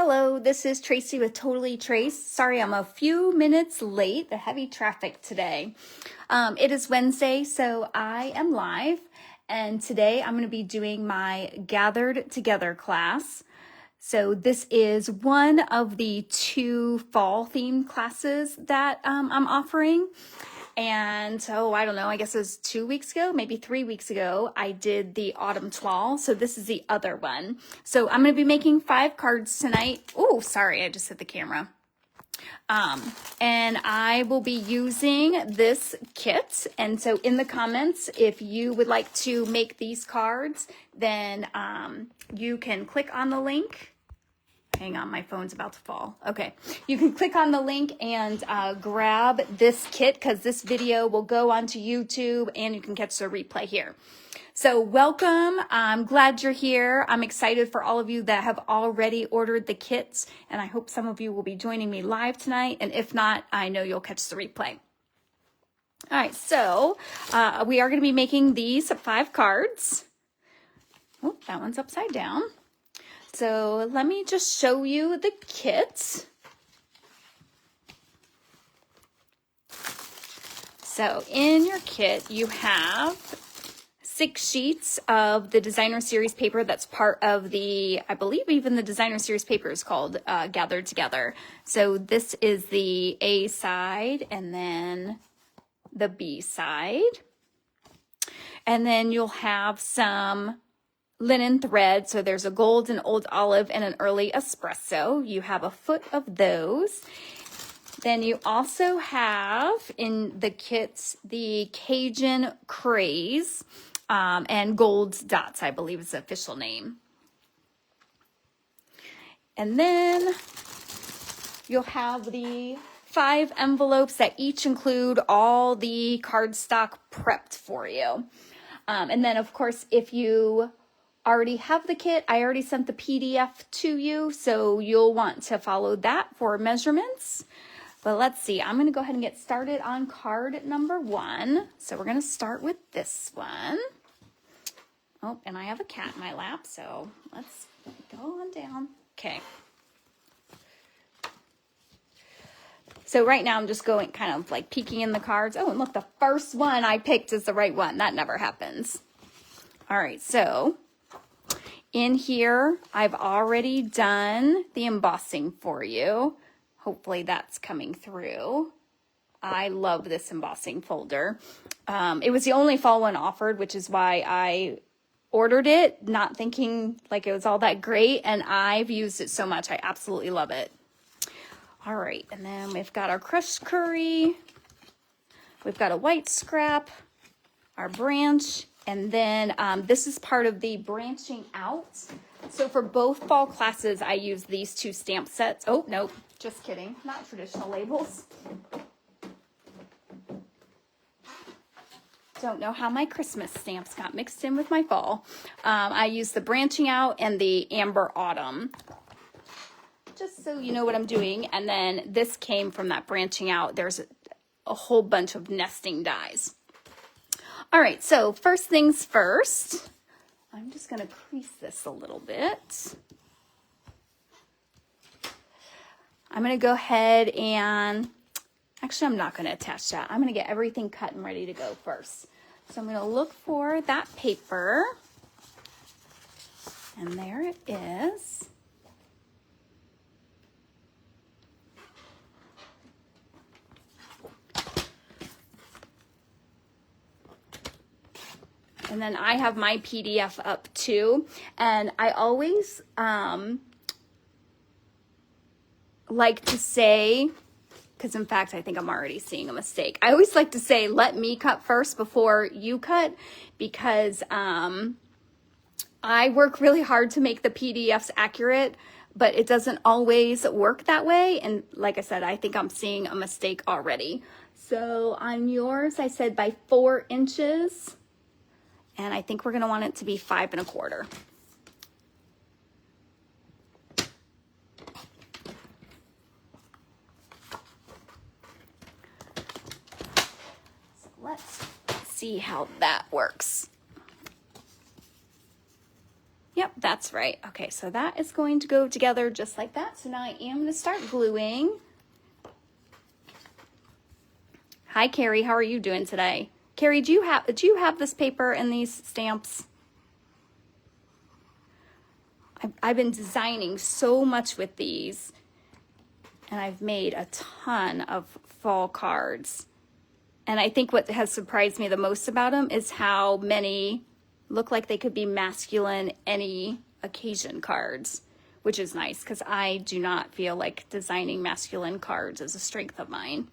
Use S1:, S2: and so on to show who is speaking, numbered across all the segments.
S1: Hello, this is Tracy with Totally Trace. Sorry, I'm a few minutes late. The heavy traffic today. It is Wednesday, so I am live, and today I'm going to be doing my Gathered Together class. So this is one of the two fall themed classes that I'm offering. And so I don't know, I guess it was 2 weeks ago, maybe 3 weeks ago, I did the autumn toile. So this is the other one. So I'm going to be making 5 cards tonight. Oh, sorry, I just hit the camera. And I will be using this kit. And so in the comments, if you would like to make these cards, then you can click on the link. Hang on, my phone's about to fall. Okay, you can click on the link and grab this kit because this video will go onto YouTube and you can catch the replay here. So welcome. I'm glad you're here. I'm excited for all of you that have already ordered the kits, and I hope some of you will be joining me live tonight. And if not, I know you'll catch the replay. All right, so we are going to be making these 5 cards. Oh, that one's upside down. So let me just show you the kit. So in your kit, you have 6 sheets of the designer series paper that's part of the, I believe even the designer series paper is called Gathered Together. So this is the A side and then the B side. And then you'll have some linen thread. So there's a gold, an old olive, and an early espresso. You have a foot of those. Then you also have in the kits the Cajun Craze and gold dots, I believe is the official name. And then you'll have the 5 envelopes that each include all the cardstock prepped for you. And then of course, if you already have the kit, I already sent the PDF to you, so you'll want to follow that for measurements. But let's see, I'm going to go ahead and get started on card number 1. So we're going to start with this one. Oh, and I have a cat in my lap, so let's go on down. Okay. So right now I'm just going kind of like peeking in the cards. Oh, and look, the first one I picked is the right one. That never happens. All right, so in here, I've already done the embossing for you. Hopefully that's coming through. I love this embossing folder. It was the only fall one offered, which is why I ordered it, not thinking like it was all that great, and I've used it so much. I absolutely love it. All right, and then we've got our crushed curry. We've got a white scrap, our branch, and then this is part of the branching out. So for both fall classes, I use these 2 stamp sets. Oh, nope, just kidding. Not traditional labels. Don't know how my Christmas stamps got mixed in with my fall. I use the branching out and the amber autumn, just so you know what I'm doing. And then this came from that branching out. There's a whole bunch of nesting dies. All right, so first things first, I'm just going to crease this a little bit. I'm going to go ahead and, actually, I'm not going to attach that. I'm going to get everything cut and ready to go first. So I'm going to look for that paper, and there it is. And then I have my PDF up too. And I always like to say, because in fact, I think I'm already seeing a mistake. I always like to say, let me cut first before you cut, because I work really hard to make the PDFs accurate, but it doesn't always work that way. And like I said, I think I'm seeing a mistake already. So on yours, I said by 4 inches. And I think we're going to want it to be 5 1/4. So let's see how that works. Yep, that's right. Okay, so that is going to go together just like that. So now I am going to start gluing. Hi, Carrie. How are you doing today? Carrie, do you have this paper and these stamps? I've been designing so much with these, and I've made a ton of fall cards. And I think what has surprised me the most about them is how many look like they could be masculine any occasion cards, which is nice because I do not feel like designing masculine cards is a strength of mine.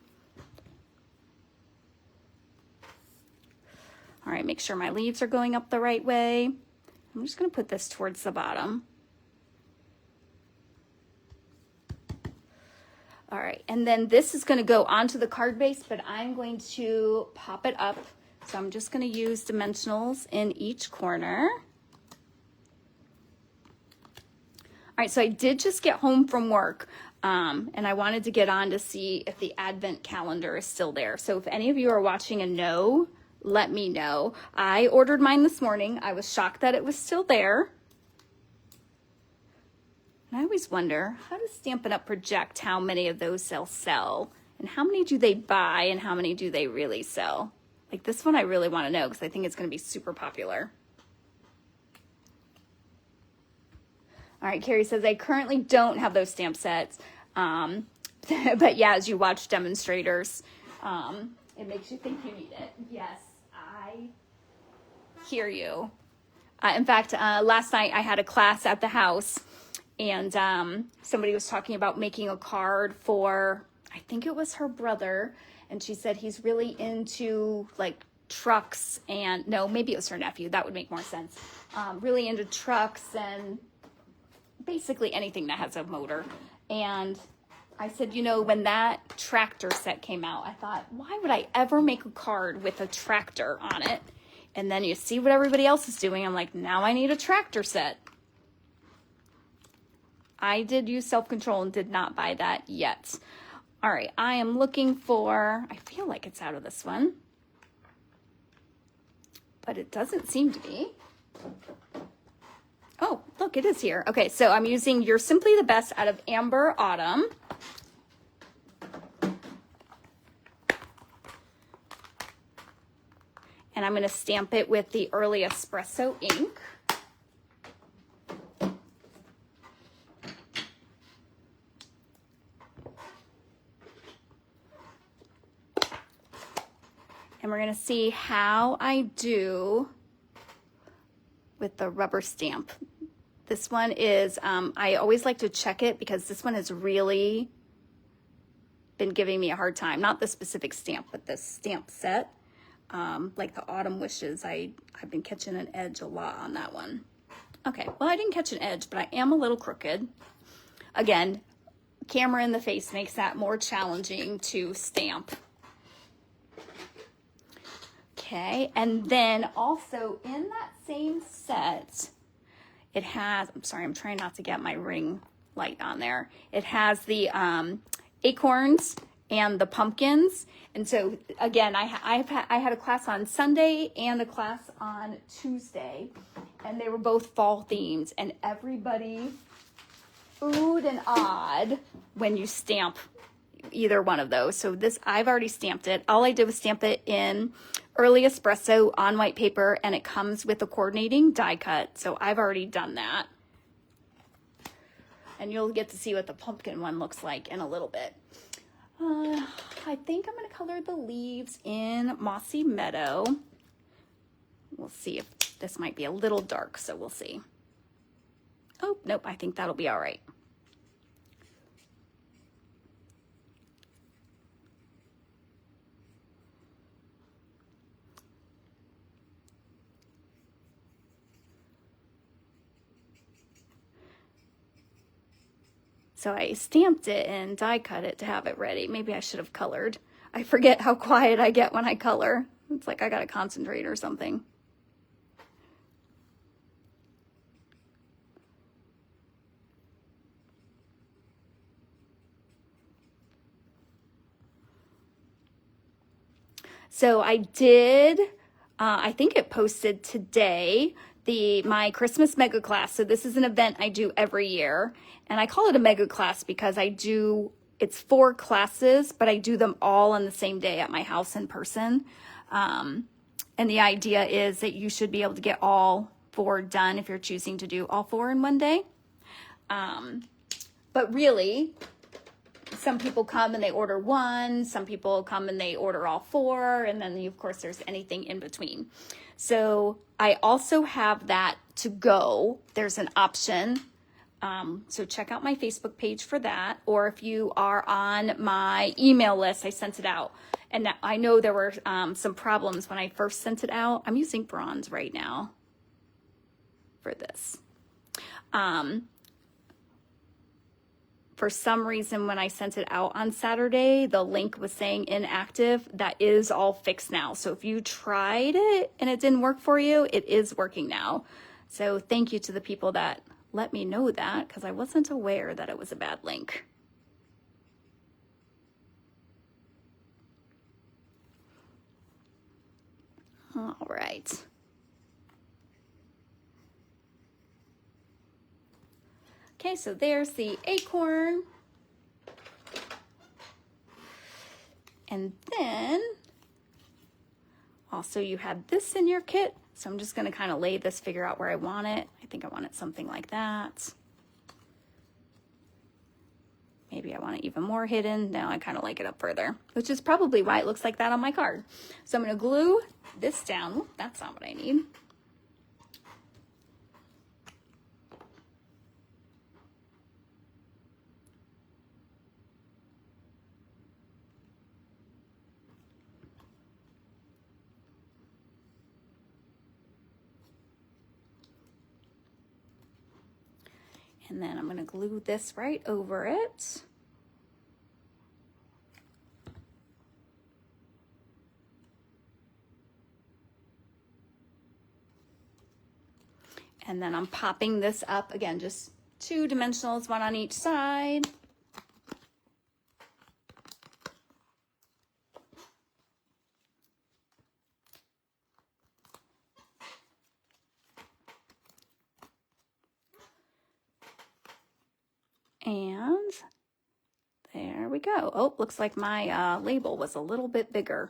S1: All right, make sure my leaves are going up the right way. I'm just going to put this towards the bottom. All right, and then this is going to go onto the card base, but I'm going to pop it up. So I'm just going to use dimensionals in each corner. All right, so I did just get home from work, and I wanted to get on to see if the advent calendar is still there. So if any of you are watching and know, let me know. I ordered mine this morning. I was shocked that it was still there. And I always wonder, how does Stampin' Up! Project how many of those they'll sell? And how many do they buy and how many do they really sell? Like this one I really want to know because I think it's going to be super popular. All right, Carrie says, I currently don't have those stamp sets. But yeah, as you watch demonstrators, it makes you think you need it. Yes, I hear you. In fact, last night I had a class at the house, and somebody was talking about making a card for, I think it was her brother, and she said he's really into like trucks and, no, maybe it was her nephew. That would make more sense. Really into trucks and basically anything that has a motor. And I said, you know, when that tractor set came out, I thought, why would I ever make a card with a tractor on it? And then you see what everybody else is doing. I'm like, now I need a tractor set. I did use self-control and did not buy that yet. All right, I am looking for, I feel like it's out of this one, but it doesn't seem to be. Oh, look, it is here. Okay, so I'm using You're Simply the Best out of Amber Autumn. And I'm going to stamp it with the Early Espresso ink. And we're going to see how I do with the rubber stamp. This one is, I always like to check it because this one has really been giving me a hard time. Not the specific stamp, but the stamp set. Like the Autumn Wishes, I've been catching an edge a lot on that one. Okay, well, I didn't catch an edge, but I am a little crooked. Again, camera in the face makes that more challenging to stamp. Okay, and then also in that same set, it has, I'm sorry, I'm trying not to get my ring light on there. It has the acorns and the pumpkins. And so again, I had a class on Sunday and a class on Tuesday, and they were both fall themed, and everybody oohed and awed when you stamp either one of those. So this, I've already stamped it. All I did was stamp it in Early Espresso on white paper, and it comes with a coordinating die cut. So I've already done that. And you'll get to see what the pumpkin one looks like in a little bit. I think I'm going to color the leaves in Mossy Meadow. We'll see if this might be a little dark, so we'll see. Oh, nope, I think that'll be all right. So I stamped it and die cut it to have it ready. Maybe I should have colored. I forget how quiet I get when I color. It's like I gotta concentrate or something. So I did, I think it posted today, my Christmas mega class. So this is an event I do every year, and I call it a mega class because it's 4 classes, but I do them all on the same day at my house in person. And the idea is that you should be able to get all 4 done if you're choosing to do all 4 in one day. But really, some people come and they order 1, some people come and they order all 4, and then of course there's anything in between. So I also have that to go. There's an option. So check out my Facebook page for that. Or if you are on my email list, I sent it out. And I know there were some problems when I first sent it out. I'm using bronze right now for this. For some reason, when I sent it out on Saturday, the link was saying inactive. That is all fixed now. So if you tried it and it didn't work for you, it is working now. So thank you to the people that let me know that, because I wasn't aware that it was a bad link. All right. Okay, so there's the acorn. And then also you had this in your kit. So I'm just going to kind of lay this, figure out where I want it. I think I want it something like that. Maybe I want it even more hidden. Now I kind of like it up further, which is probably why it looks like that on my card. So I'm going to glue this down. Oop, that's not what I need. And then I'm going to glue this right over it. And then I'm popping this up again, just 2 dimensionals, 1 on each side. And there we go. Oh, looks like my label was a little bit bigger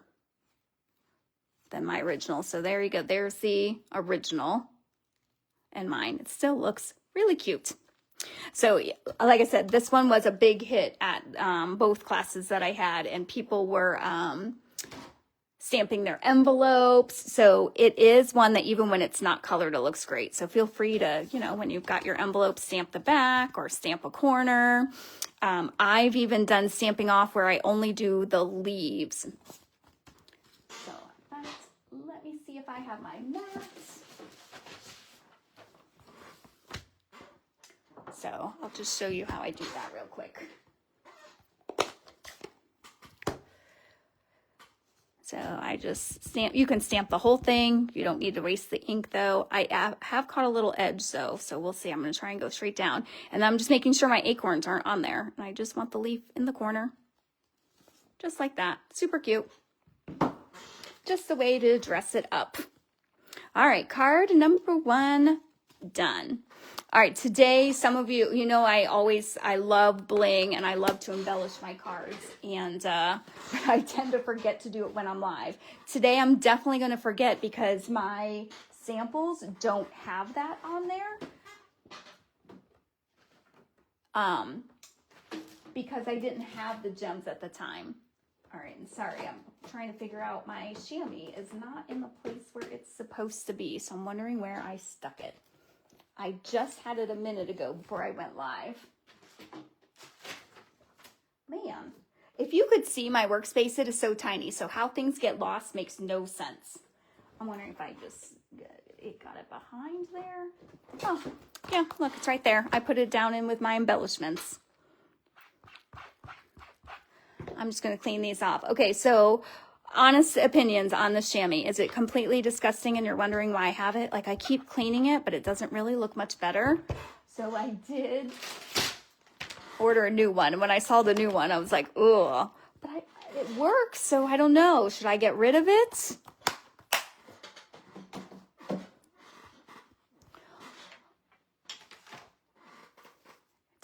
S1: than my original. So there you go. There's the original and mine. It still looks really cute. So like I said, this one was a big hit at both classes that I had, and people were stamping their envelopes. So it is one that even when it's not colored, it looks great. So feel free to, when you've got your envelope, stamp the back or stamp a corner. I've even done stamping off where I only do the leaves. So let me see if I have my mats. So I'll just show you how I do that real quick. So I just stamp, you can stamp the whole thing. You don't need to waste the ink though. I have caught a little edge though, so we'll see. I'm going to try and go straight down. And I'm just making sure my acorns aren't on there. And I just want the leaf in the corner. Just like that. Super cute. Just the way to dress it up. All right, card number 1 done. All right, today, some of you, I love bling and I love to embellish my cards, and I tend to forget to do it when I'm live. Today, I'm definitely going to forget because my samples don't have that on there. Because I didn't have the gems at the time. All right, and sorry, I'm trying to figure out my chamois is not in the place where it's supposed to be, so I'm wondering where I stuck it. I just had it a minute ago before I went live. Man, if you could see my workspace, it is so tiny, so how things get lost makes no sense. I'm wondering if I just got it behind there. Oh, yeah, look, it's right there. I put it down in with my embellishments. I'm just going to clean these off. Okay, so honest opinions on the chamois. Is it completely disgusting and you're wondering why I have it? Like, I keep cleaning it, but it doesn't really look much better. So I did order a new one. And when I saw the new one, I was like, ugh. But it works, so I don't know. Should I get rid of it?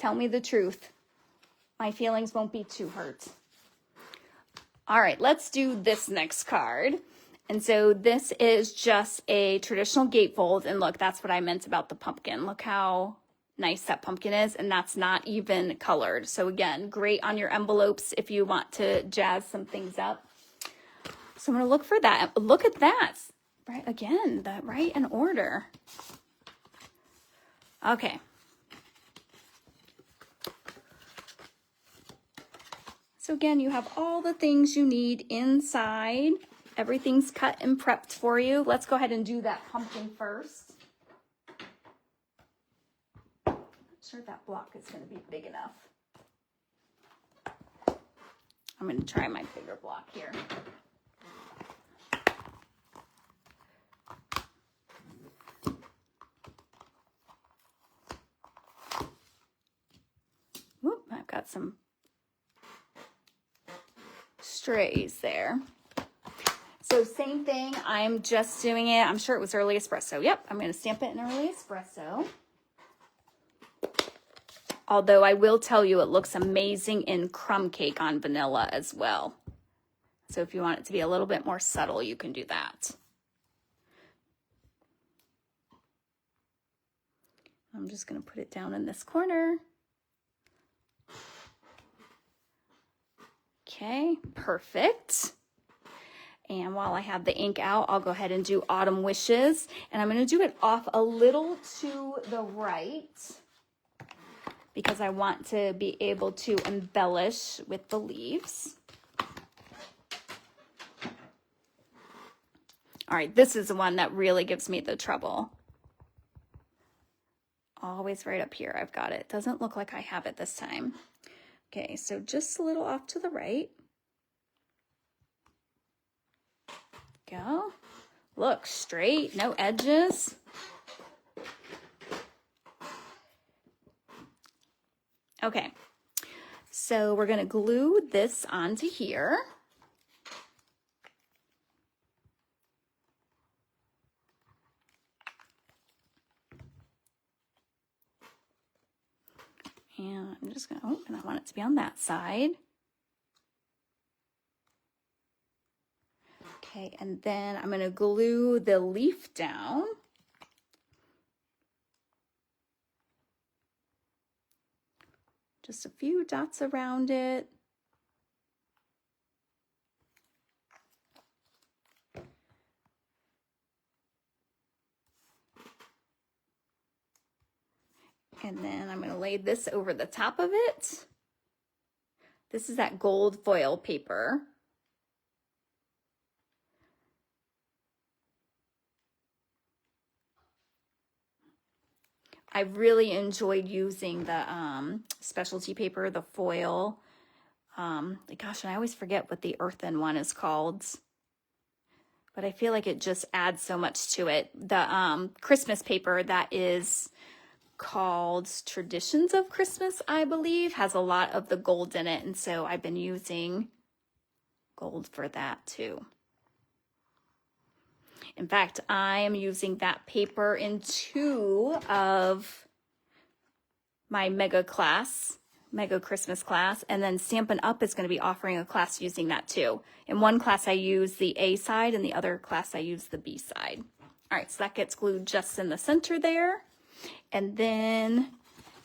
S1: Tell me the truth. My feelings won't be too hurt. All right, let's do this next card. And so this is just a traditional gatefold. And look, that's what I meant about the pumpkin. Look how nice that pumpkin is. And that's not even colored. So again, great on your envelopes if you want to jazz some things up. So I'm going to look for that. Look at that. Right, again, that right in order. Okay. So again, you have all the things you need inside. Everything's cut and prepped for you. Let's go ahead and do that pumpkin first. Not sure that block is going to be big enough. I'm going to try my bigger block here. Whoop, I've got some strays there. So same thing, I'm just doing it. I'm sure it was early espresso. Yep, I'm going to stamp it in early espresso. Although I will tell you it looks amazing in crumb cake on vanilla as well. So if you want it to be a little bit more subtle, you can do that. I'm just going to put it down in this corner. Okay, perfect. And while I have the ink out, I'll go ahead and do Autumn Wishes. And I'm going to do it off a little to the right because I want to be able to embellish with the leaves. All right, this is the one that really gives me the trouble. Always right up here, I've got it. Doesn't look like I have it this time. Okay, so just a little off to the right. Go. Look, straight, no edges. Okay, so we're gonna glue this onto here. And I'm just gonna, and I want it to be on that side. Okay, and then I'm gonna glue the leaf down. Just a few dots around it. And then I'm going to lay this over the top of it. This is that gold foil paper. I really enjoyed using the specialty paper, the foil. Gosh, and I always forget what the earthen one is called. But I feel like it just adds so much to it. The Christmas paper that is called Traditions of Christmas, I believe, has a lot of the gold in it. And so I've been using gold for that too. In fact, I am using that paper in 2 of my mega Christmas class, and then Stampin' Up is going to be offering a class using that too. In one class I use the A side, and the other class I use the B side. All right, so that gets glued just in the center there. And then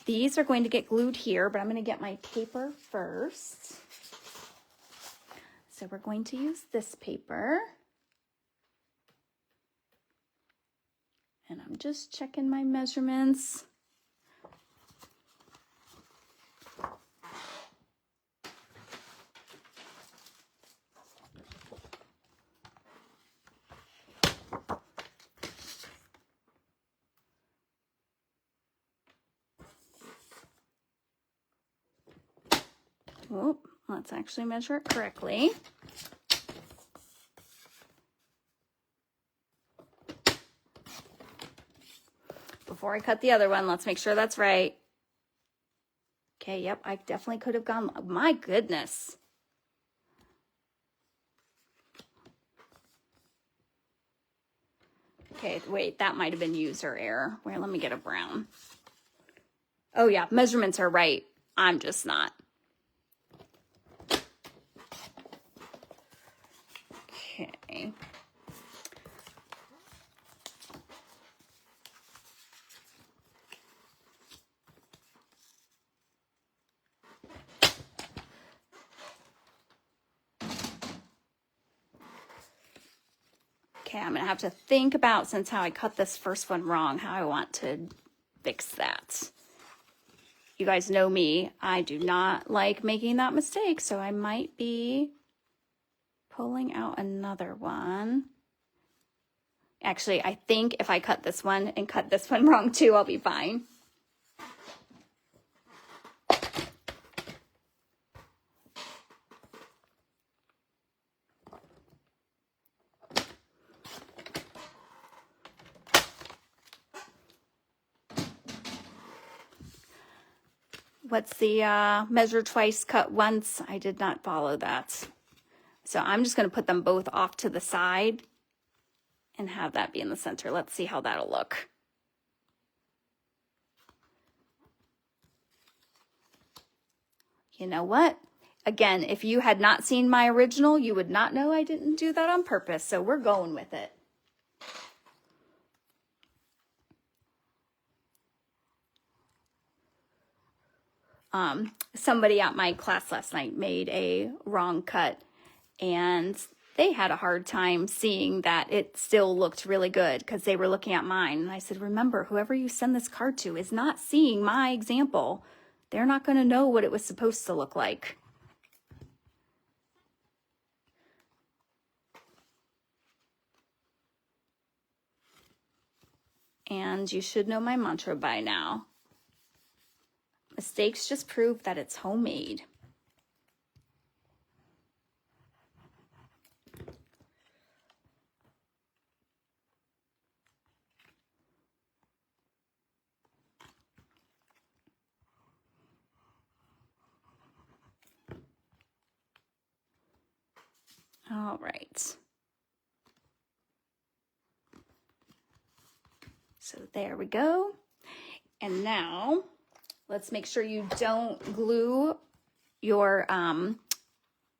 S1: these are going to get glued here, but I'm going to get my paper first. So we're going to use this paper. And I'm just checking my measurements. Oh, let's actually measure it correctly. Before I cut the other one, let's make sure that's right. Okay, yep, I definitely could have gone, my goodness. Okay, wait, that might have been user error. Wait, let me get a brown. Oh yeah, measurements are right. I'm just not. Okay. Okay, I'm gonna have to think about, since how I cut this first one wrong, how I want to fix that. You guys know me, I do not like making that mistake, so I might be pulling out another one. Actually, I think if I cut this one and cut this one wrong too, I'll be fine. What's the measure twice, cut once? I did not follow that. So I'm just going to put them both off to the side and have that be in the center. Let's see how that'll look. You know what? Again, if you had not seen my original, you would not know I didn't do that on purpose. So we're going with it. Somebody at my class last night made a wrong cut, and they had a hard time seeing that it still looked really good because they were looking at mine. And I said, remember, whoever you send this card to is not seeing my example. They're not going to know what it was supposed to look like. And you should know my mantra by now. Mistakes just prove that it's homemade. All right. So there we go. And now let's make sure you don't glue your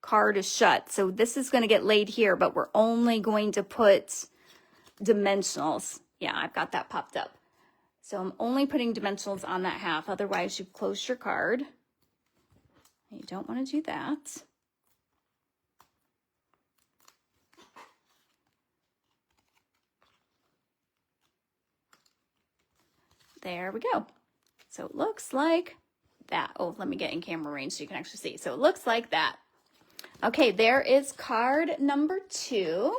S1: card shut. So this is going to get laid here, but we're only going to put dimensionals. Yeah, I've got that popped up. So I'm only putting dimensionals on that half. Otherwise, you've closed your card. You don't want to do that. There we go. So it looks like that. Oh, let me get in camera range so you can actually see. So it looks like that. Okay, there is card number 2.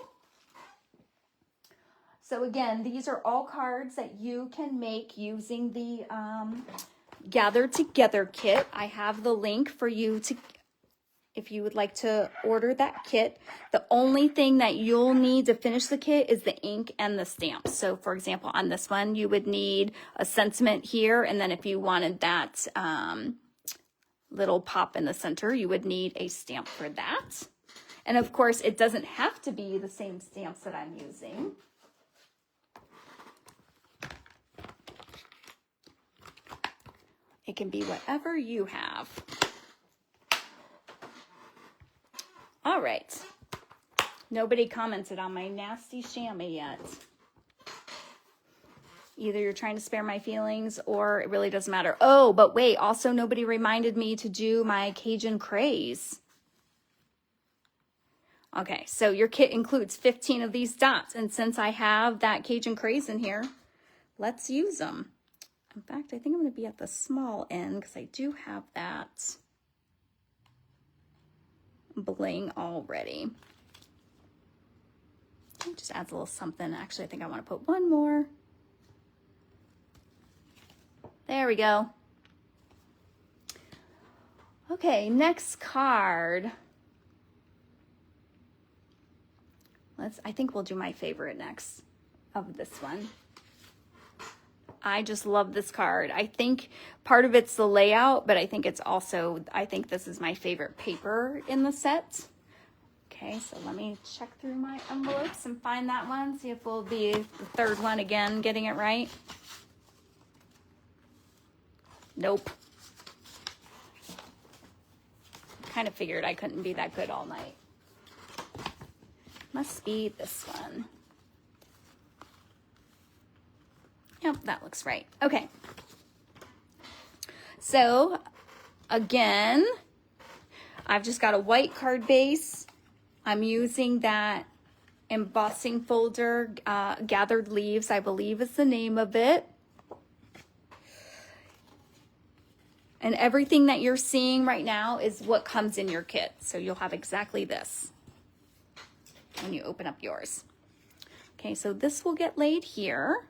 S1: So again, these are all cards that you can make using the Gather Together kit. I have the link for you to, if you would like to order that kit. The only thing that you'll need to finish the kit is the ink and the stamps. So for example, on this one, you would need a sentiment here. And then if you wanted that little pop in the center, you would need a stamp for that. And of course, it doesn't have to be the same stamps that I'm using. It can be whatever you have. All right. Nobody commented on my nasty chamois yet. Either you're trying to spare my feelings or it really doesn't matter. Oh, but wait, also nobody reminded me to do my Cajun craze. Okay, so your kit includes 15 of these dots. And since I have that Cajun craze in here, let's use them. In fact, I think I'm going to be at the small end because I do have that bling already. It just adds a little something. Actually, I think I want to put one more. There we go. Okay, next card. I think we'll do my favorite next of this one. I just love this card. I think part of it's the layout, but I think it's also, I think this is my favorite paper in the set. Okay, so let me check through my envelopes and find that one. See if we'll be the third one again, getting it right. Nope. Kind of figured I couldn't be that good all night. Must be this one. Yep, that looks right. Okay. So, again, I've just got a white card base. I'm using that embossing folder, Gathered Leaves, I believe is the name of it. And everything that you're seeing right now is what comes in your kit. So you'll have exactly this when you open up yours. Okay, so this will get laid here.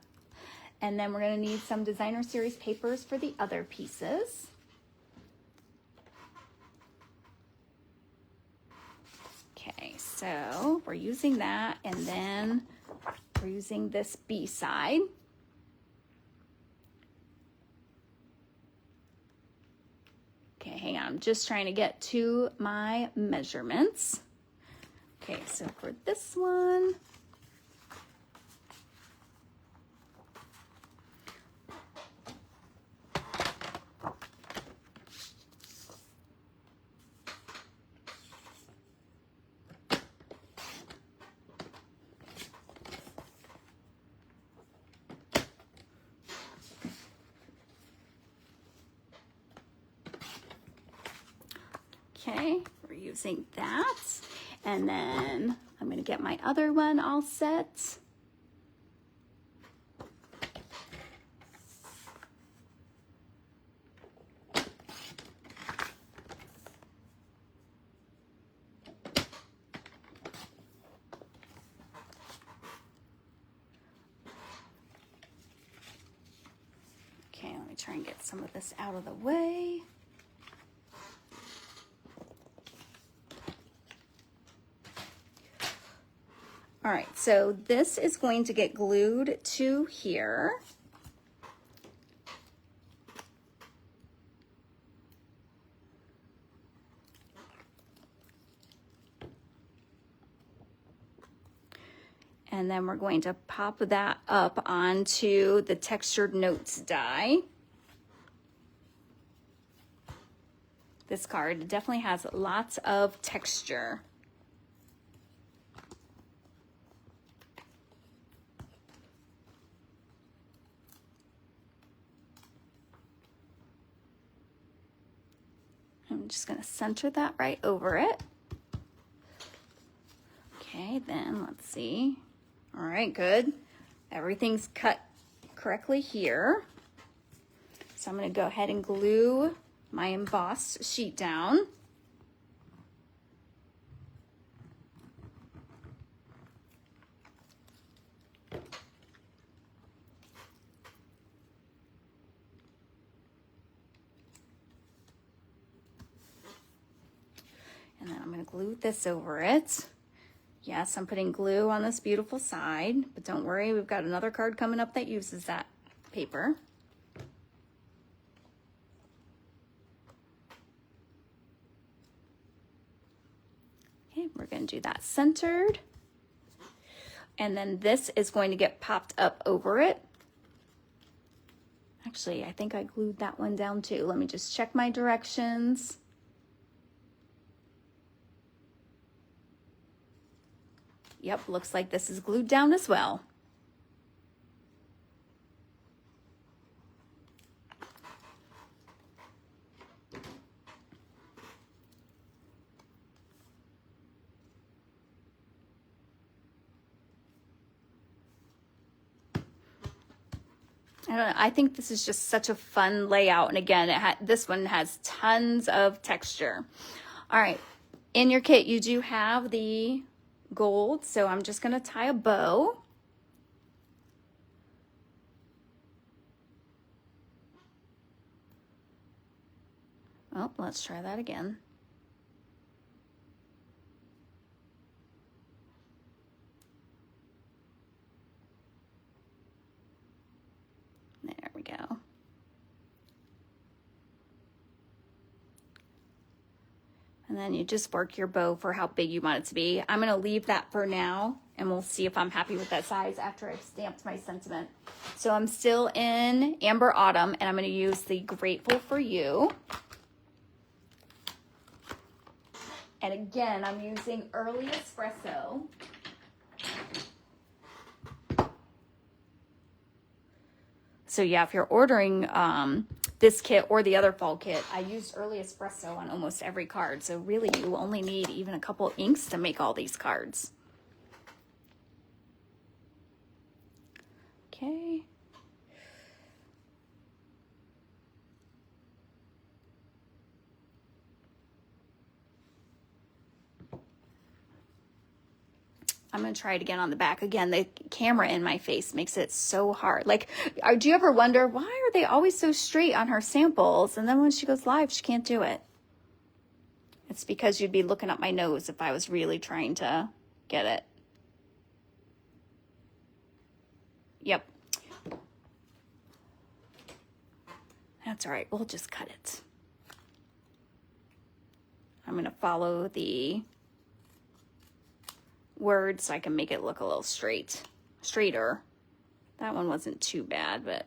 S1: And then we're going to need some designer series papers for the other pieces. Okay, so we're using that, and then we're using this B side. Okay, hang on, I'm just trying to get to my measurements. Okay, so for this one, okay, we're using that. And then I'm going to get my other one all set. Okay, let me try and get some of this out of the way. All right, so this is going to get glued to here. And then we're going to pop that up onto the textured notes die. This card definitely has lots of texture. I'm just going to center that right over it. Okay, then let's see. All right, good. Everything's cut correctly here. So I'm going to go ahead and glue my embossed sheet down. And then I'm going to glue this over it. Yes, I'm putting glue on this beautiful side, but don't worry, we've got another card coming up that uses that paper. Okay, we're going to do that centered. And then this is going to get popped up over it. Actually, I think I glued that one down too. Let me just check my directions. Yep, looks like this is glued down as well. I don't know, I think this is just such a fun layout. And again, this one has tons of texture. All right, in your kit, you do have the gold, so I'm just going to tie a bow. Oh, let's try that again. There we go. And then you just work your bow for how big you want it to be. I'm going to leave that for now, and we'll see if I'm happy with that size after I've stamped my sentiment. So I'm still in Amber Autumn, and I'm going to use the Grateful for You. And again, I'm using Early Espresso. So yeah, if you're ordering this kit or the other fall kit, I used Early Espresso on almost every card. So really, you only need even a couple inks to make all these cards. Okay. I'm going to try it again on the back. Again, the camera in my face makes it so hard. Like, do you ever wonder, why are they always so straight on her samples? And then when she goes live, she can't do it. It's because you'd be looking up my nose if I was really trying to get it. Yep. That's all right. We'll just cut it. I'm going to follow the words so I can make it look a little straighter. That one wasn't too bad, but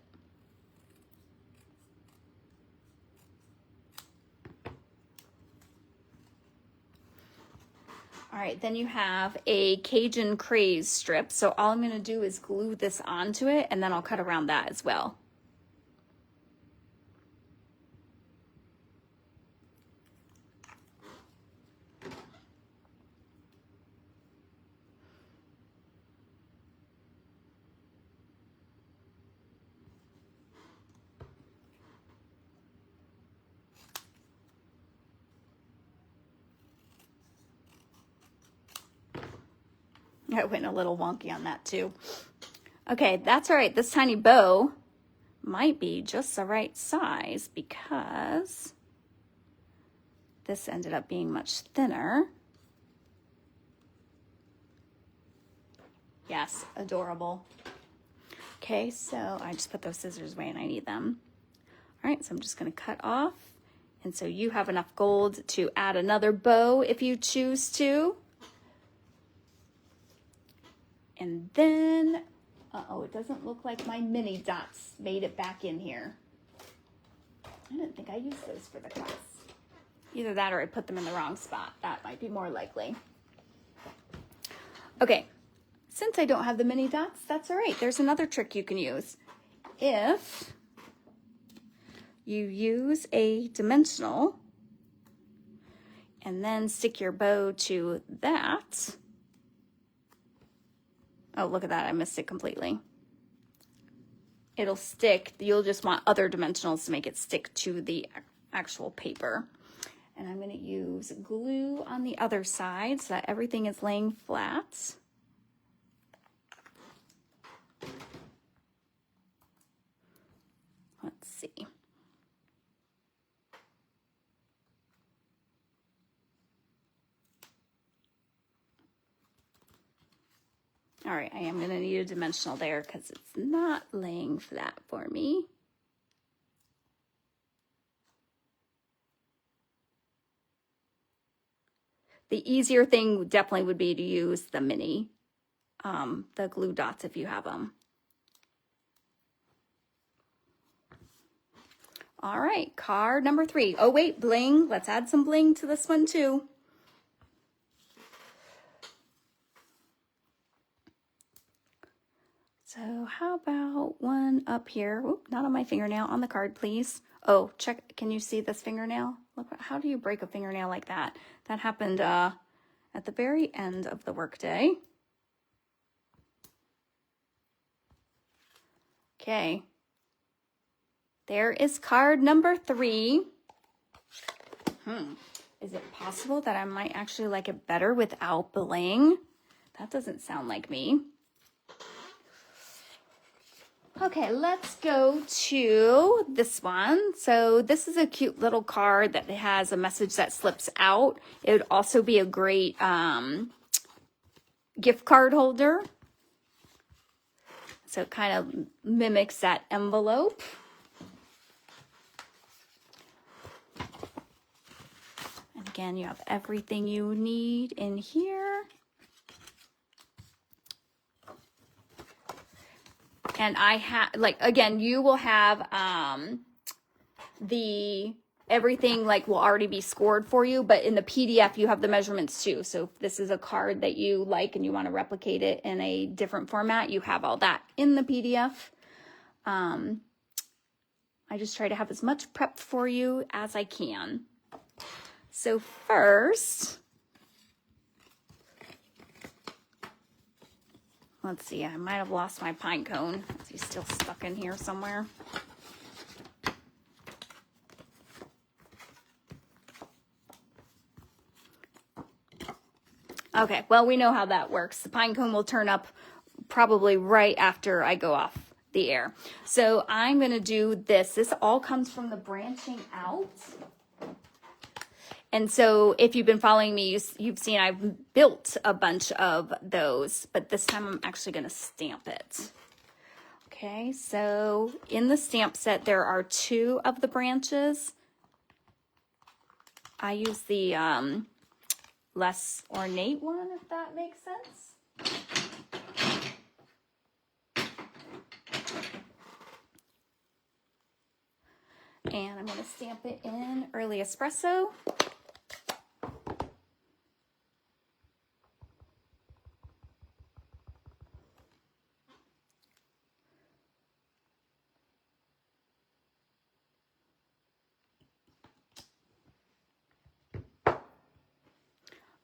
S1: all right, then you have a Cajun Craze strip. So all I'm going to do is glue this onto it, and then I'll cut around that as well. I went a little wonky on that too. Okay, that's all right. This tiny bow might be just the right size because this ended up being much thinner. Yes, adorable. Okay, so I just put those scissors away and I need them. All right, so I'm just going to cut off. And so you have enough gold to add another bow if you choose to. And then, uh-oh, it doesn't look like my mini dots made it back in here. I didn't think I used those for the class. Either that or I put them in the wrong spot. That might be more likely. Okay, since I don't have the mini dots, that's all right. There's another trick you can use. If you use a dimensional and then stick your bow to that. Oh, look at that. I missed it completely. It'll stick. You'll just want other dimensionals to make it stick to the actual paper. And I'm going to use glue on the other side so that everything is laying flat. Let's see. All right, I am going to need a dimensional there because it's not laying flat for me. The easier thing definitely would be to use the mini, the glue dots if you have them. All right, card number 3. Oh wait, bling. Let's add some bling to this one too. So how about one up here? Oop, not on my fingernail, on the card, please. Oh, check, can you see this fingernail? Look, how do you break a fingernail like that? That happened at the very end of the workday. Okay. There is card number 3. Is it possible that I might actually like it better without bling? That doesn't sound like me. Okay, let's go to this one. So this is a cute little card that has a message that slips out. It would also be a great gift card holder. So it kind of mimics that envelope. And Again, you have everything you need in here. And I have, like, again, you will have everything like will already be scored for you, but in the PDF you have the measurements too. So if this is a card that you like and you want to replicate it in a different format, you have all that in the PDF. I just try to have as much prep for you as I can. So first, let's see, I might have lost my pine cone. Is he still stuck in here somewhere? Okay, well, we know how that works. The pine cone will turn up probably right after I go off the air. So I'm going to do this. This all comes from the branching out. And so if you've been following me, you've seen I've built a bunch of those, but this time I'm actually going to stamp it. Okay, so in the stamp set, there are 2 of the branches. I use the less ornate one, if that makes sense. And I'm going to stamp it in Early Espresso.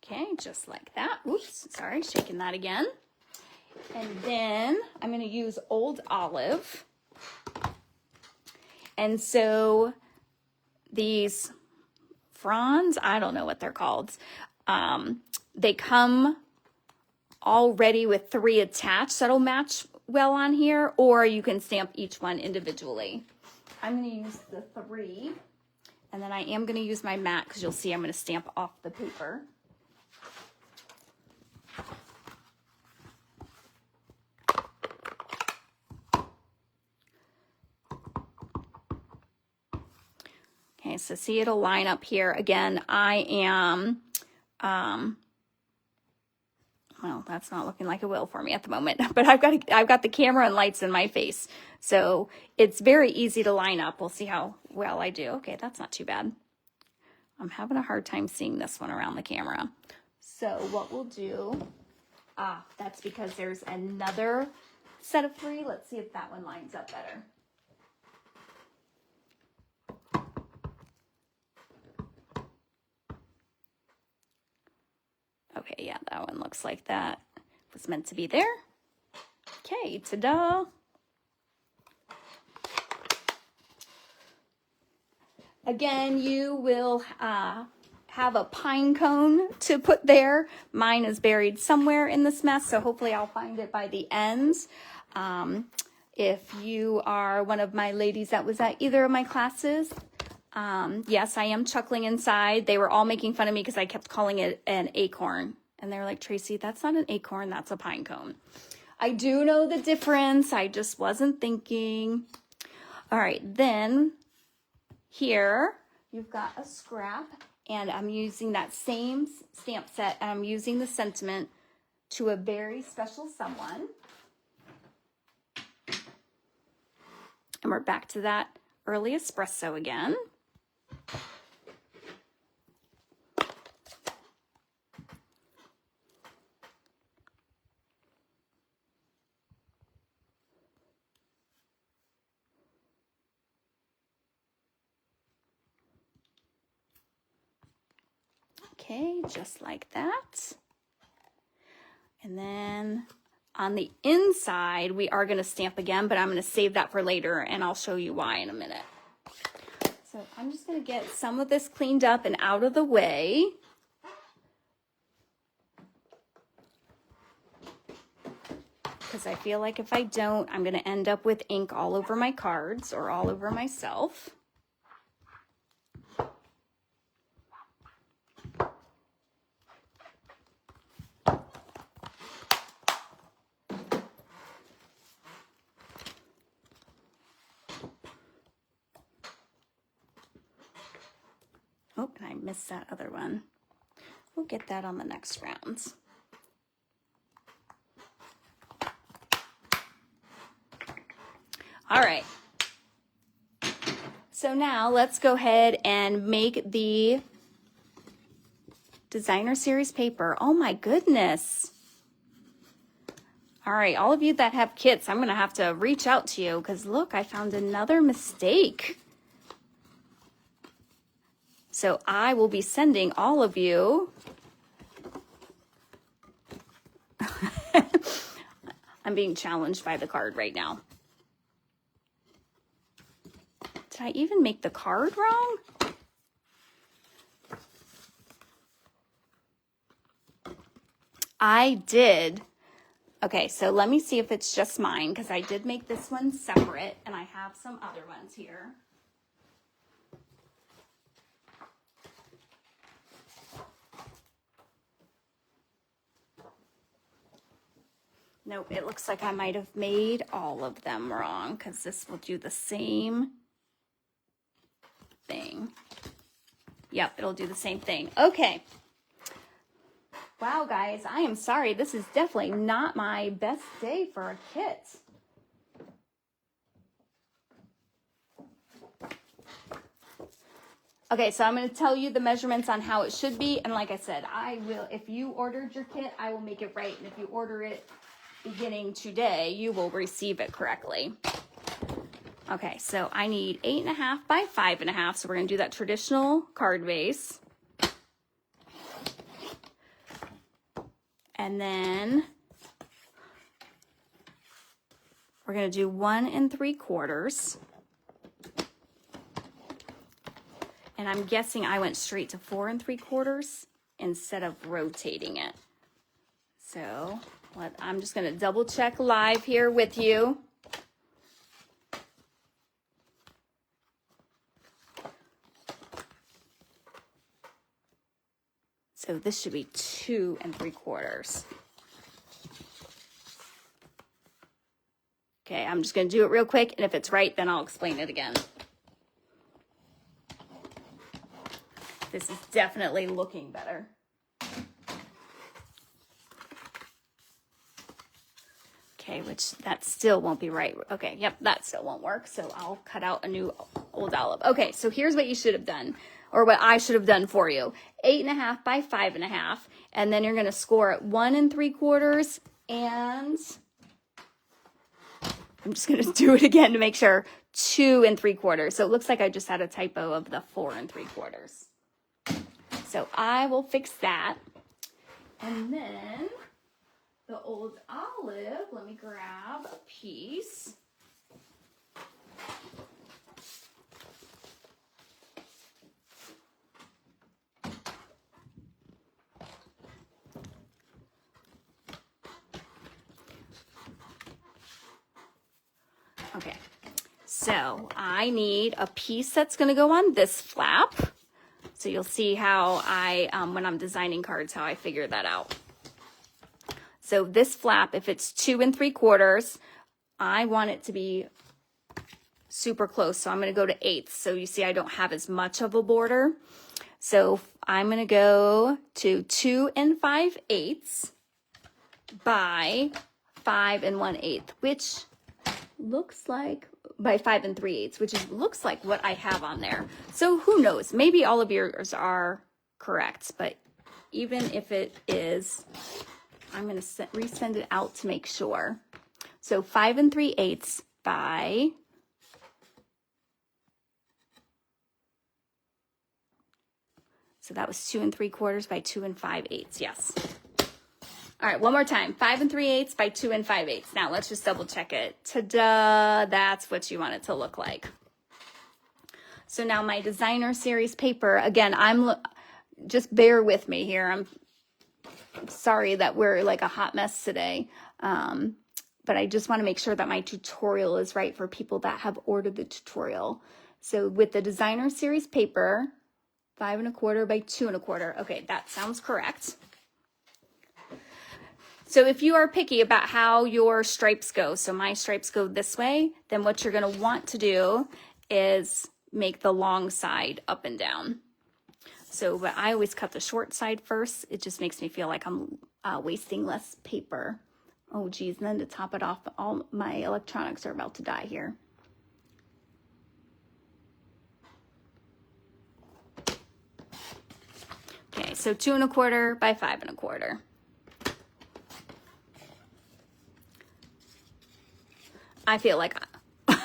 S1: Okay, just like that. Oops, sorry, shaking that again. And then I'm going to use Old Olive. And so these fronds, I don't know what they're called. They come already with 3 attached. That'll match well on here, or you can stamp each one individually. I'm going to use the 3, and then I am going to use my mat because you'll see I'm going to stamp off the paper. Okay, so see, it'll line up here. Again, I am, well, that's not looking like it will for me at the moment, but I've got the camera and lights in my face. So it's very easy to line up. We'll see how well I do. Okay, that's not too bad. I'm having a hard time seeing this one around the camera. So what we'll do, that's because there's another set of 3. Let's see if that one lines up better. Okay, yeah, that one looks like that was meant to be there. Okay, ta-da. Again, you will have a pine cone to put there. Mine is buried somewhere in this mess, so hopefully I'll find it by the ends. If you are one of my ladies that was at either of my classes, yes, I am chuckling inside. They were all making fun of me because I kept calling it an acorn. And they were like, Tracy, that's not an acorn, that's a pine cone. I do know the difference. I just wasn't thinking. All right, then here you've got a scrap, and I'm using that same stamp set, and I'm using the sentiment to a very special someone. And we're back to that Early Espresso again. Okay, just like that. And then on the inside, we are going to stamp again, but I'm going to save that for later, and I'll show you why in a minute. So I'm just going to get some of this cleaned up and out of the way. Because I feel like if I don't, I'm going to end up with ink all over my cards or all over myself. Oh, and I missed that other one. We'll get that on the next round. All right. So now let's go ahead and make the designer series paper. Oh my goodness. All right, all of you that have kits, I'm going to have to reach out to you because look, I found another mistake. So I will be sending all of you. I'm being challenged by the card right now. Did I even make the card wrong? I did. Okay, so let me see if it's just mine because I did make this one separate and I have some other ones here. Nope, it looks like I might have made all of them wrong because this will do the same thing. Yep, it'll do the same thing. Okay. Wow, guys, I am sorry. This is definitely not my best day for a kit. Okay, so I'm going to tell you the measurements on how it should be. And like I said, I will, if you ordered your kit, I will make it right. And if you order it beginning today, you will receive it correctly. Okay, so I need 8.5 by 5.5. So we're going to do that traditional card base. And then we're going to do 1 3/4. And I'm guessing I went straight to 4 3/4 instead of rotating it. So I'm just going to double check live here with you. So this should be 2 3/4. Okay, I'm just going to do it real quick, and if it's right, then I'll explain it again. This is definitely looking better. Okay, which that still won't be right. Okay, yep, that still won't work. So I'll cut out a new old olive. Okay, so here's what you should have done, or what I should have done for you. 8.5 by 5.5, and then you're going to score at 1 3/4, and I'm just going to do it again to make sure, 2 3/4. So it looks like I just had a typo of the 4 3/4. So I will fix that. And then the old olive, let me grab a piece. Okay, so I need a piece that's going to go on this flap. So you'll see how I, when I'm designing cards, how I figure that out. So this flap, if it's 2 3/4, I want it to be super close. So I'm going to go to 1/8. So you see I don't have as much of a border. So I'm going to go to 2 5/8 by 5 1/8, which looks like, by 5 3/8, which looks like what I have on there. So who knows? Maybe all of yours are correct, but even if it is, I'm going to resend it out to make sure. So 5 3/8 by, so that was 2 3/4 by 2 5/8. Yes. All right, one more time. 5 3/8 by 2 5/8. Now let's just double check it. Ta-da! That's what you want it to look like. So now my designer series paper, again, just bear with me here. I'm sorry that we're like a hot mess today. But I just want to make sure that my tutorial is right for people that have ordered the tutorial. So with the designer series paper, 5 1/4 by 2 1/4. Okay, that sounds correct. So if you are picky about how your stripes go, so my stripes go this way, then what you're going to want to do is make the long side up and down. So, but I always cut the short side first. It just makes me feel like I'm wasting less paper. Oh geez, and then to top it off, all my electronics are about to die here. Okay, so 2 1/4 by 5 1/4. I feel like, all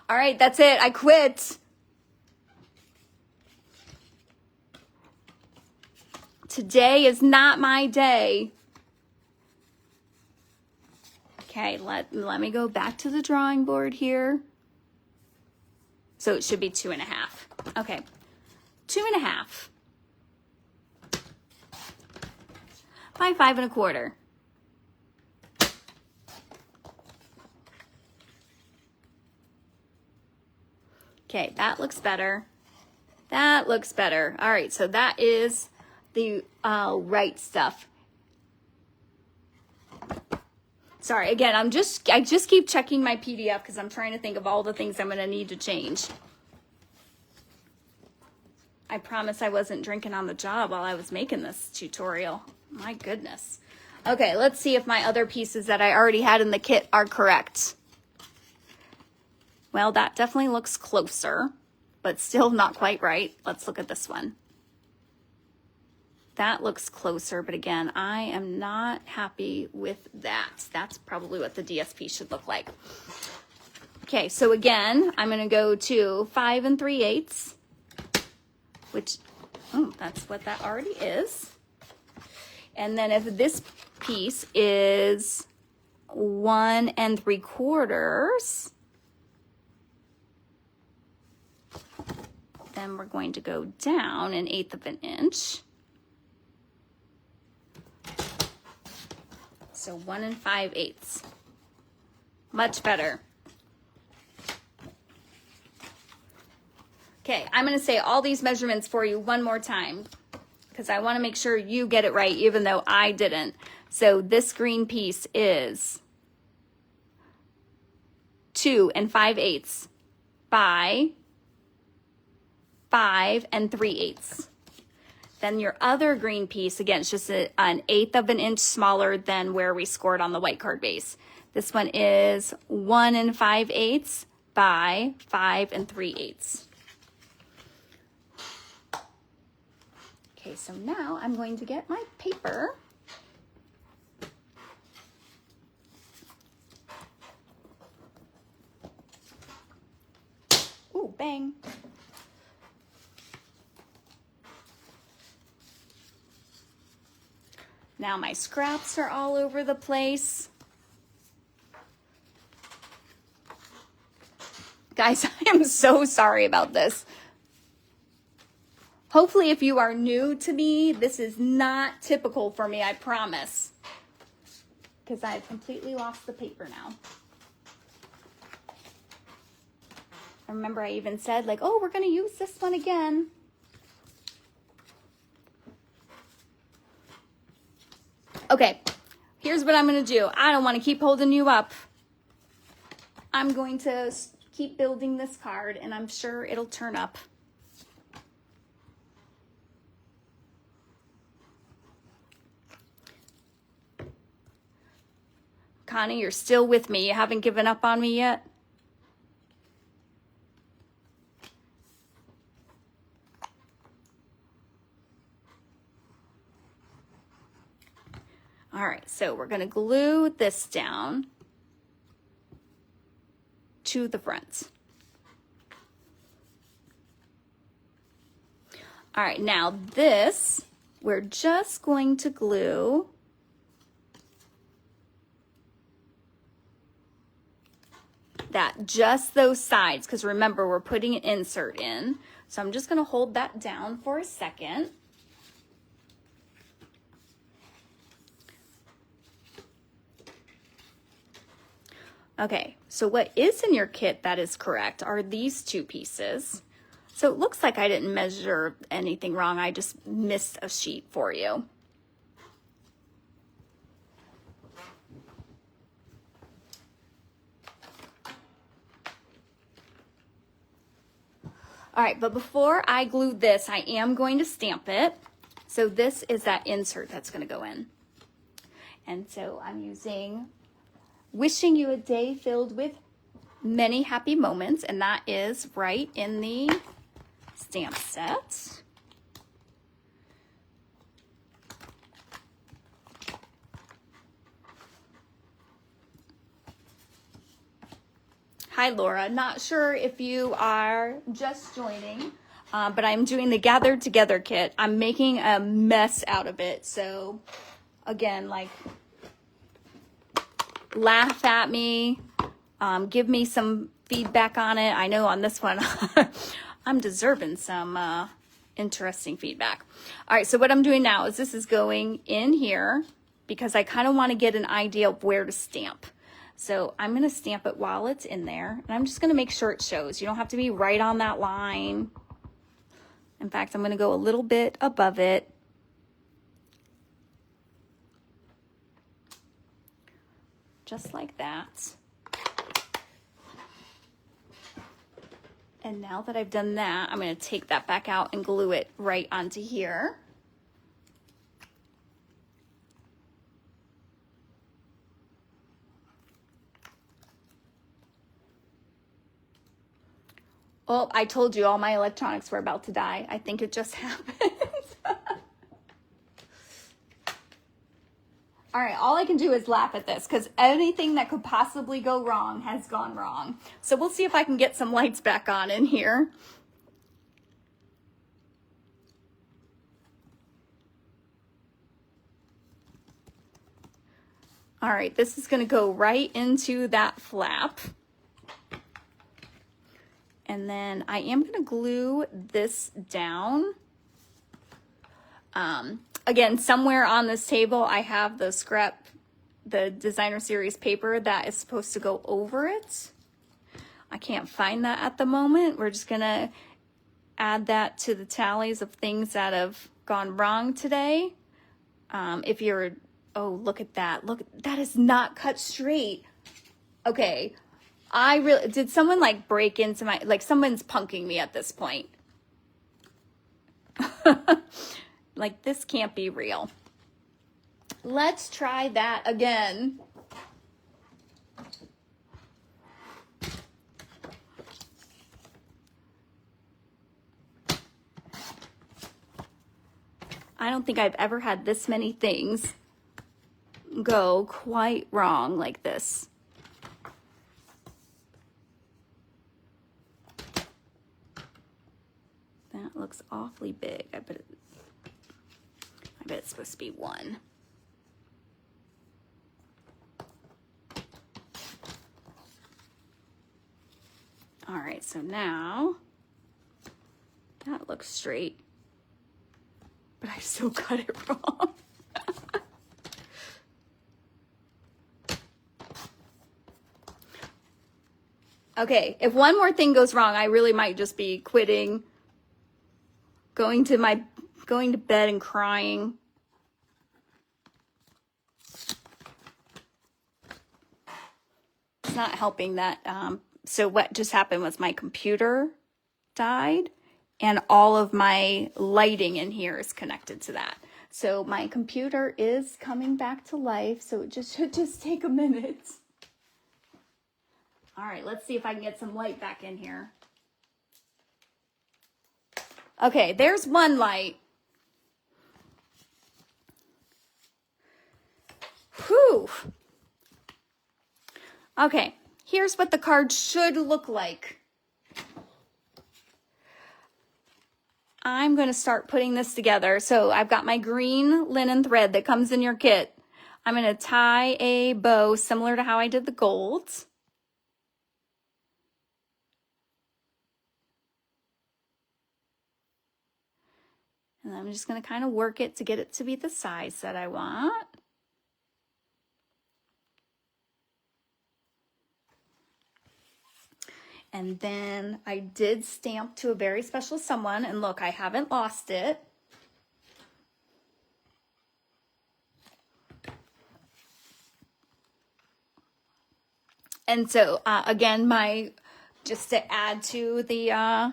S1: right, that's it. I quit. Today is not my day. Okay, let me go back to the drawing board here. So it should be 2 1/2. Okay, 2 1/2 by 5 1/4. Okay, that looks better. That looks better. All right, so that is the right stuff. Sorry, again, I just keep checking my PDF because I'm trying to think of all the things I'm going to need to change. I promise I wasn't drinking on the job while I was making this tutorial. My goodness. Okay, let's see if my other pieces that I already had in the kit are correct. Well, that definitely looks closer, but still not quite right. Let's look at this one. That looks closer, but again, I am not happy with that. That's probably what the DSP should look like. Okay, so again, I'm going to go to 5 3/8, which, oh, that's what that already is. And then if this piece is 1 3/4, then we're going to go down 1/8 of an inch. So 1 5/8. Much better. Okay, I'm going to say all these measurements for you one more time because I want to make sure you get it right even though I didn't. So this green piece is 2 5/8 by 5 3/8. Then your other green piece, again, it's just an 1/8 of an inch smaller than where we scored on the white card base. This one is 1 5/8 by 5 3/8. Okay, so now I'm going to get my paper. Ooh, bang. Now my scraps are all over the place. Guys, I am so sorry about this. Hopefully, if you are new to me, this is not typical for me, I promise. Because I've completely lost the paper now. I remember I even said, like, oh, we're going to use this one again. Okay, here's what I'm going to do. I don't want to keep holding you up. I'm going to keep building this card, and I'm sure it'll turn up. Connie, you're still with me. You haven't given up on me yet? All right, so we're going to glue this down to the front. All right, now this, we're just going to glue that, just those sides, because remember, we're putting an insert in. So I'm just going to hold that down for a second. Okay, so what is in your kit that is correct are these two pieces. So it looks like I didn't measure anything wrong. I just missed a sheet for you. All right, but before I glue this, I am going to stamp it. So this is that insert that's going to go in. And so I'm using Wishing You a Day Filled with Many Happy Moments, and that is right in the stamp set. Hi, Laura. Not sure if you are just joining, but I'm doing the Gathered Together kit. I'm making a mess out of it. So, again, like, laugh at me, give me some feedback on it. I know on this one, I'm deserving some interesting feedback. All right, so what I'm doing now is this is going in here because I kind of want to get an idea of where to stamp. So I'm going to stamp it while it's in there, and I'm just going to make sure it shows. You don't have to be right on that line. In fact, I'm going to go a little bit above it. Just like that. And now that I've done that, I'm going to take that back out and glue it right onto here. Oh, I told you all my electronics were about to die. I think it just happened. All right, all I can do is laugh at this because anything that could possibly go wrong has gone wrong. So we'll see if I can get some lights back on in here. All right, this is gonna go right into that flap. And then I am gonna glue this down. Again, somewhere on this table, I have the scrap, the designer series paper that is supposed to go over it. I can't find that at the moment. We're just gonna add that to the tallies of things that have gone wrong today. If you're, oh, look at that. Look, that is not cut straight. Okay. Did someone like break into my, like someone's punking me at this point. Like this can't be real. Let's try that again. I don't think I've ever had this many things go quite wrong like this. That looks awfully big. I bet it's supposed to be one. All right, so now that looks straight, but I still cut it wrong. Okay, if one more thing goes wrong, I really might just be quitting, going to bed and crying. It's not helping that. So what just happened was my computer died and all of my lighting in here is connected to that. So my computer is coming back to life. So it should just take a minute. All right, let's see if I can get some light back in here. Okay, there's one light. Whew. Okay, here's what the card should look like. I'm going to start putting this together. So I've got my green linen thread that comes in your kit. I'm going to tie a bow similar to how I did the gold. And I'm just going to kind of work it to get it to be the size that I want. And then I did stamp to a very special someone. And look, I haven't lost it. And so, again, just to add to the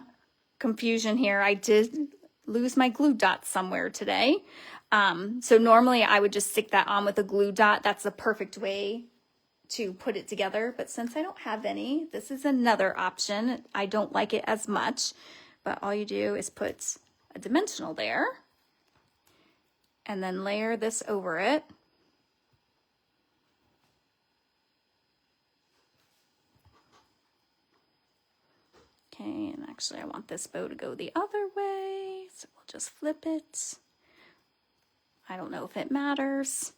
S1: confusion here. I did lose my glue dot somewhere today. So normally I would just stick that on with a glue dot. That's the perfect way to put it together. But since I don't have any, this is another option. I don't like it as much, but all you do is put a dimensional there and then layer this over it. Okay, and actually I want this bow to go the other way, so we'll just flip it. I don't know if it matters.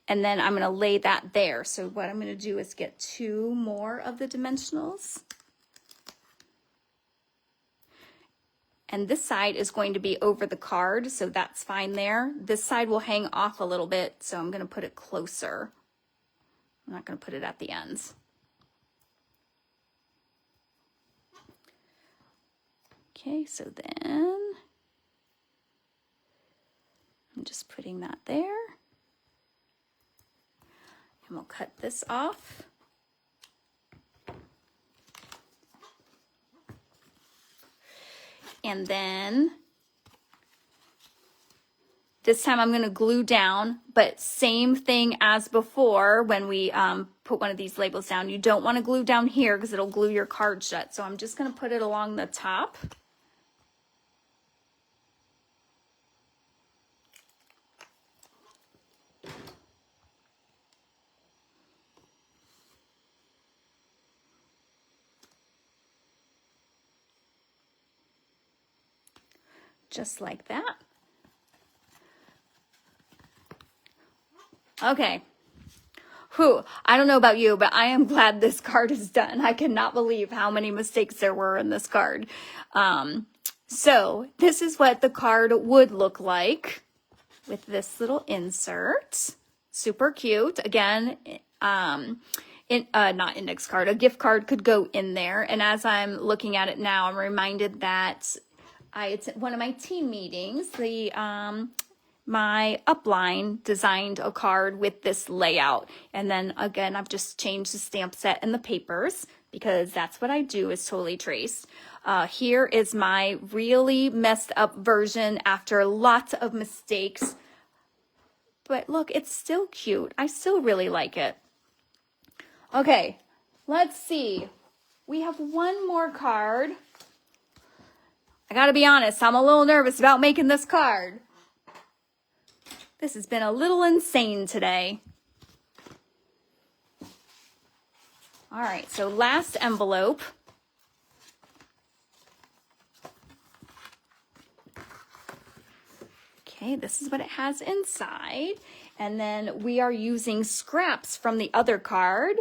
S1: And then I'm gonna lay that there. So what I'm gonna do is get 2 more of the dimensionals. And this side is going to be over the card, so that's fine there. This side will hang off a little bit, so I'm gonna put it closer. I'm not gonna put it at the ends. Okay, so then I'm just putting that there. And we'll cut this off. And then this time I'm going to glue down, but same thing as before when we put one of these labels down. You don't want to glue down here because it'll glue your card shut. So I'm just going to put it along the top. Just like that. Okay. Whew, I don't know about you, but I am glad this card is done. I cannot believe how many mistakes there were in this card. So this is what the card would look like with this little insert. Super cute. Again, not index card, a gift card could go in there. And as I'm looking at it now, I'm reminded that it's one of my team meetings. My upline designed a card with this layout. And then again, I've just changed the stamp set and the papers because that's what I do, is totally traced. Here is my really messed up version after lots of mistakes. But look, it's still cute. I still really like it. Okay, let's see. We have one more card. I gotta be honest, I'm a little nervous about making this card. This has been a little insane today. All right, so last envelope. Okay, this is what it has inside. And then we are using scraps from the other cards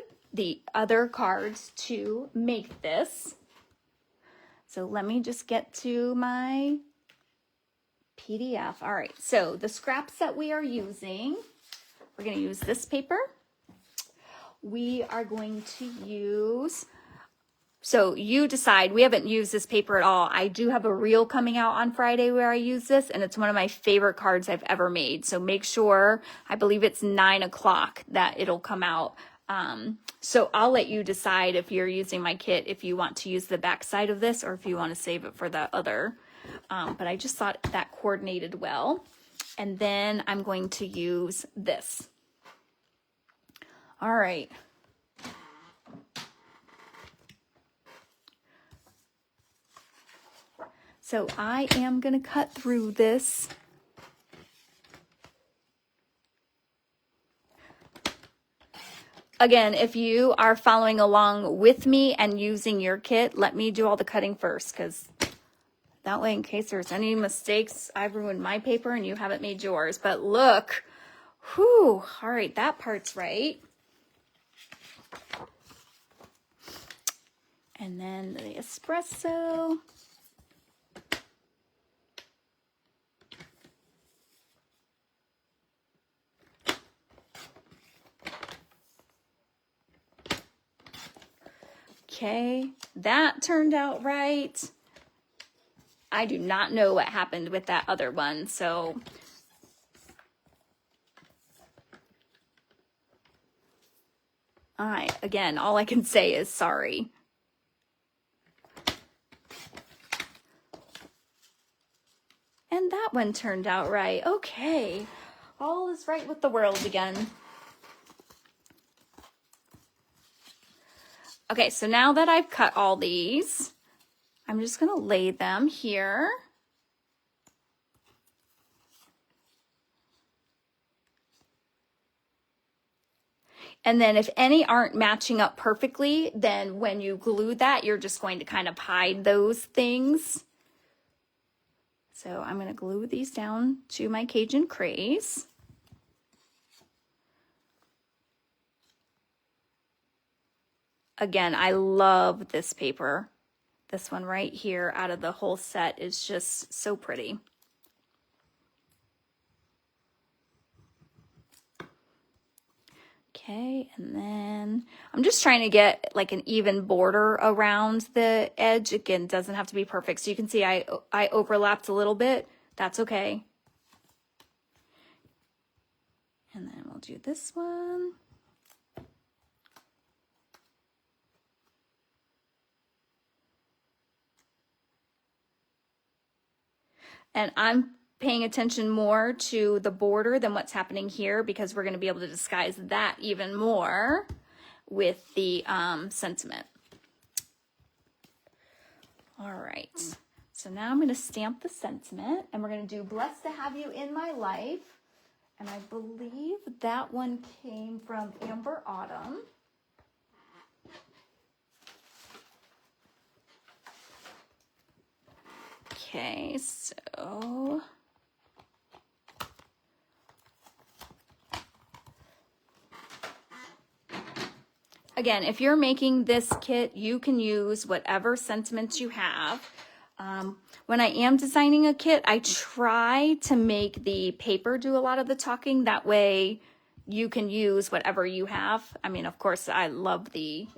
S1: to make this. So let me just get to my PDF. All right, so the scraps that we are using, we're going to use this paper. We are going to use, so you decide, we haven't used this paper at all. I do have a reel coming out on Friday where I use this, and it's one of my favorite cards I've ever made. So make sure, I believe it's 9 o'clock that it'll come out. So I'll let you decide if you're using my kit, if you want to use the back side of this or if you want to save it for the other. But I just thought that coordinated well. And then I'm going to use this. All right. So I am going to cut through this. Again, if you are following along with me and using your kit, let me do all the cutting first, because that way, in case there's any mistakes, I've ruined my paper and you haven't made yours. But look, whew, all right, that part's right. And then the espresso. Okay, that turned out right. I do not know what happened with that other one, so again, all I can say is sorry. And that one turned out right. Okay, all is right with the world again. Okay, so now that I've cut all these, I'm just gonna lay them here. And then if any aren't matching up perfectly, then when you glue that, you're just going to kind of hide those things. So I'm going to glue these down to my Cajun craze. Again, I love this paper. This one right here out of the whole set is just so pretty. Okay, and then I'm just trying to get like an even border around the edge. Again, it doesn't have to be perfect. So you can see I overlapped a little bit. That's okay. And then we'll do this one. And I'm paying attention more to the border than what's happening here because we're going to be able to disguise that even more with the sentiment. All right, so now I'm going to stamp the sentiment and we're going to do blessed to have you in my life. And I believe that one came from Amber Autumn. Okay, so again, if you're making this kit, you can use whatever sentiments you have. When I am designing a kit, I try to make the paper do a lot of the talking. That way you can use whatever you have. I mean, of course, I love the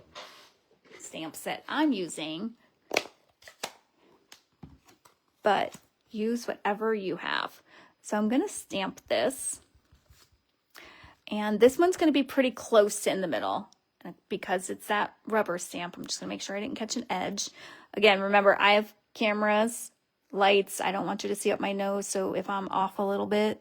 S1: stamps that I'm using, but use whatever you have. So I'm going to stamp this. And this one's going to be pretty close to in the middle. Because it's that rubber stamp, I'm just going to make sure I didn't catch an edge. Again, remember, I have cameras, lights. I don't want you to see up my nose, so if I'm off a little bit.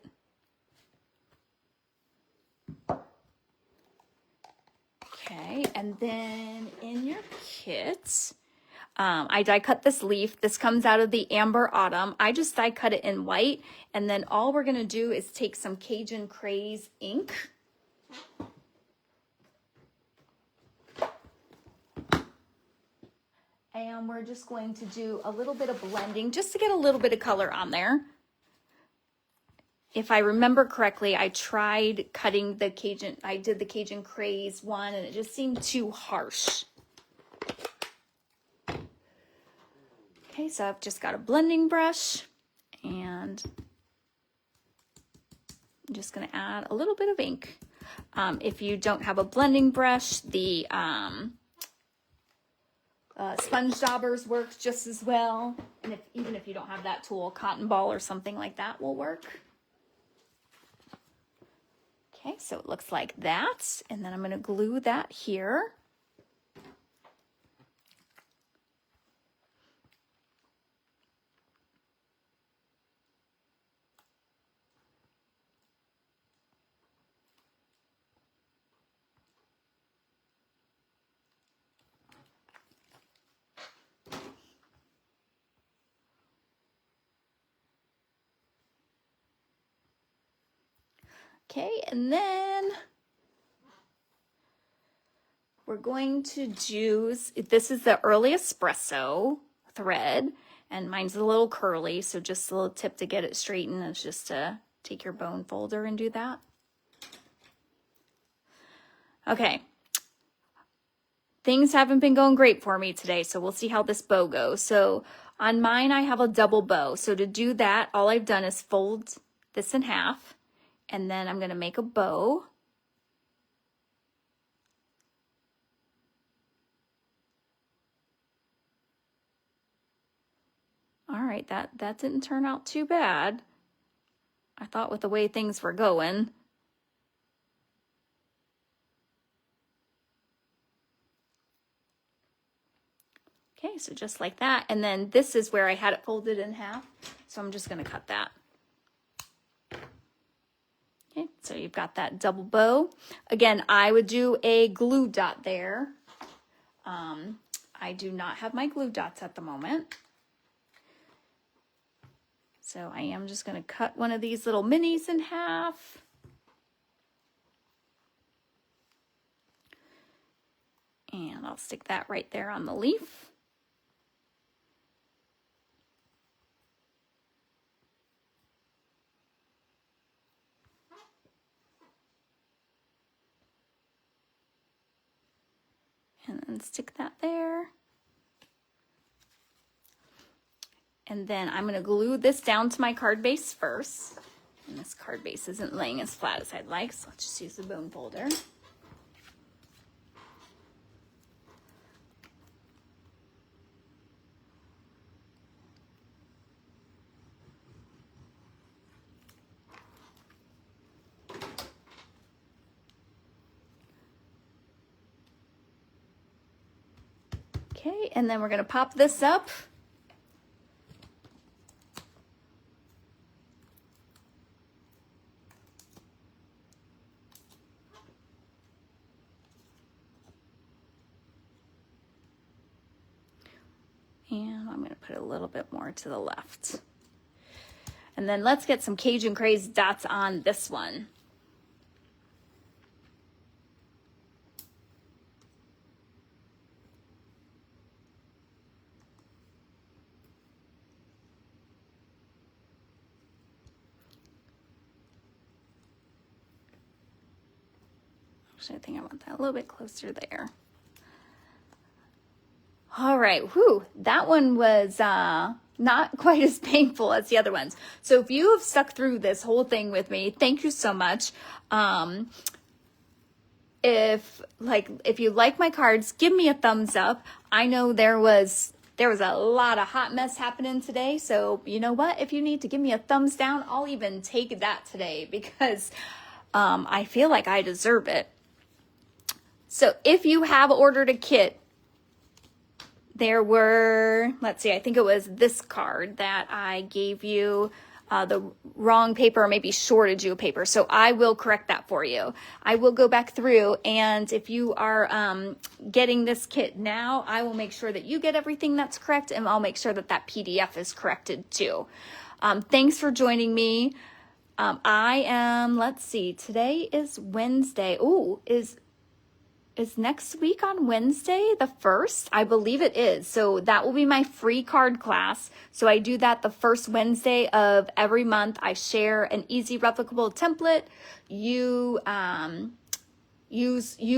S1: Okay, and then in your kit, I die cut this leaf. This comes out of the Amber Autumn. I just die cut it in white, and then all we're going to do is take some Cajun Craze ink. And we're just going to do a little bit of blending just to get a little bit of color on there. If I remember correctly, I tried cutting the Cajun, I did the Cajun Craze one and it just seemed too harsh. Okay, so I've just got a blending brush and I'm just going to add a little bit of ink. If you don't have a blending brush, the sponge daubers work just as well. And even if you don't have that tool, cotton ball or something like that will work. Okay, so it looks like that. And then I'm going to glue that here. Okay, and then we're going to use, this is the early espresso thread, and mine's a little curly, so just a little tip to get it straightened is just to take your bone folder and do that. Okay, things haven't been going great for me today, so we'll see how this bow goes. So on mine, I have a double bow. So to do that, all I've done is fold this in half, and then I'm going to make a bow. All right, that didn't turn out too bad. I thought with the way things were going. Okay, so just like that. And then this is where I had it folded in half. So I'm just going to cut that. Okay, so you've got that double bow. Again, I would do a glue dot there. I do not have my glue dots at the moment. So I am just going to cut one of these little minis in half. And I'll stick that right there on the leaf. And then stick that there. And then I'm going to glue this down to my card base first. And this card base isn't laying as flat as I'd like, so let's just use the bone folder. Okay, and then we're going to pop this up. And I'm going to put a little bit more to the left. And then let's get some Cajun Craze dots on this one. Actually, I think I want that a little bit closer there. All right, whew, that one was not quite as painful as the other ones. So if you have stuck through this whole thing with me, thank you so much. If you like my cards, give me a thumbs up. I know there was a lot of hot mess happening today, so you know what? If you need to give me a thumbs down, I'll even take that today because I feel like I deserve it. So if you have ordered a kit, there were, let's see, I think it was this card that I gave you the wrong paper or maybe shorted you a paper. So I will correct that for you. I will go back through, and if you are getting this kit now, I will make sure that you get everything that's correct, and I'll make sure that that PDF is corrected too. Thanks for joining me. I am, let's see, today is Wednesday. Ooh, is next week on Wednesday the 1st? I believe it is. So that will be my free card class. So I do that the first Wednesday of every month. I share an easy replicable template. You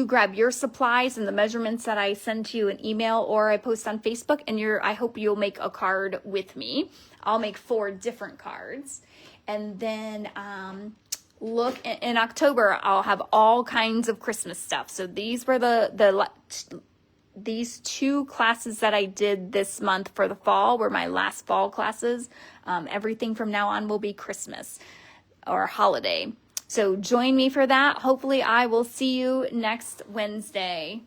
S1: grab your supplies and the measurements that I send to you in email or I post on Facebook, and I hope you'll make a card with me. I'll make 4 different cards. And then look, in October, I'll have all kinds of Christmas stuff. So these were these 2 classes that I did this month for the fall were my last fall classes. Everything from now on will be Christmas or holiday. So join me for that. Hopefully I will see you next Wednesday.